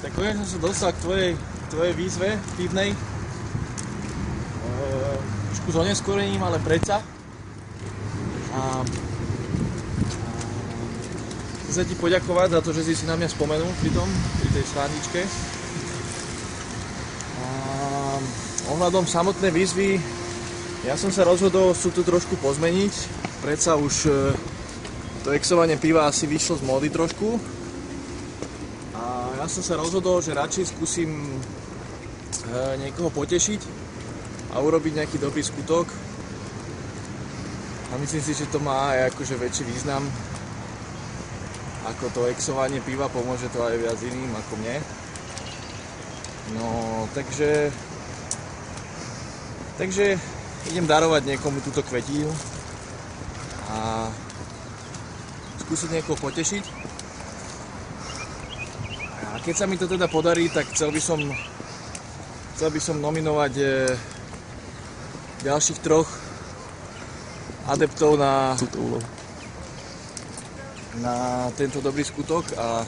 Tak konečne som sa dostal k tvojej výzve pivnej. Trošku s oneskorením, ale predsa. Chcem sa ti poďakovať za to, že si na mňa spomenul pri tej sraničke. Ohľadom samotnej výzvy, ja som sa rozhodol to trošku pozmeniť. Predsa už to exovanie piva asi vyšlo z módy trošku. A ja som sa rozhodol, že radšej skúsim niekoho potešiť a urobiť nejaký dobrý skutok. A myslím si, že to má aj akože väčší význam ako to exovanie piva, pomôže to aj viac iným ako mne. No, takže idem darovať niekomu túto kvetinu a skúsiť niekoho potešiť. A keď sa mi to teda podarí, tak chcel by som nominovať ďalších 3 adeptov na tento dobrý skutok a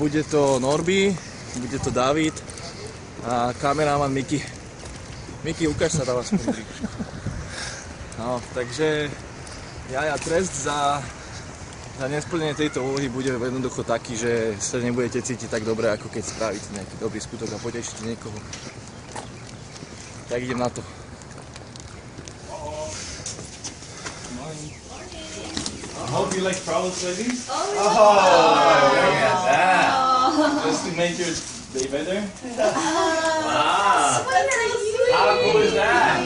bude to Norby, bude to David a kameraman Miky. Miky, ukáž sa tam aspoň. No, takže trest za nesplnenie tejto úlohy bude jednoducho taký, že sa nebudete cítiť tak dobre, ako keď spravíte nejaký dobrý skutok a potešíte niekoho. Tak idem na to. I hope you like Prowler Ladies. Oh, look at that. Just to make your day better. Wow. How cool is that?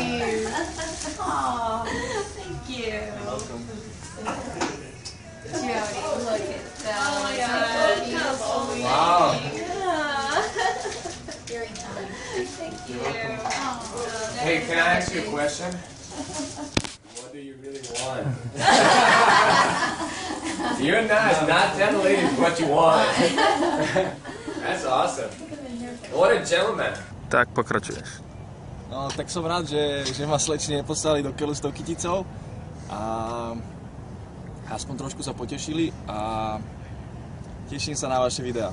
Aw, thank you. You're welcome. Jody, look at that. Oh my God. Wow. Very kind. Thank you. You're welcome. Hey, can I ask you a question? What do you really want? You're not telling the ladies what you want. That's awesome. What a gentleman. Tak pokračuješ. No, tak som rád, že ma slečne neposlali do keľu s tou kyticou a aspoň trošku sa potešili a teším sa na vaše videá.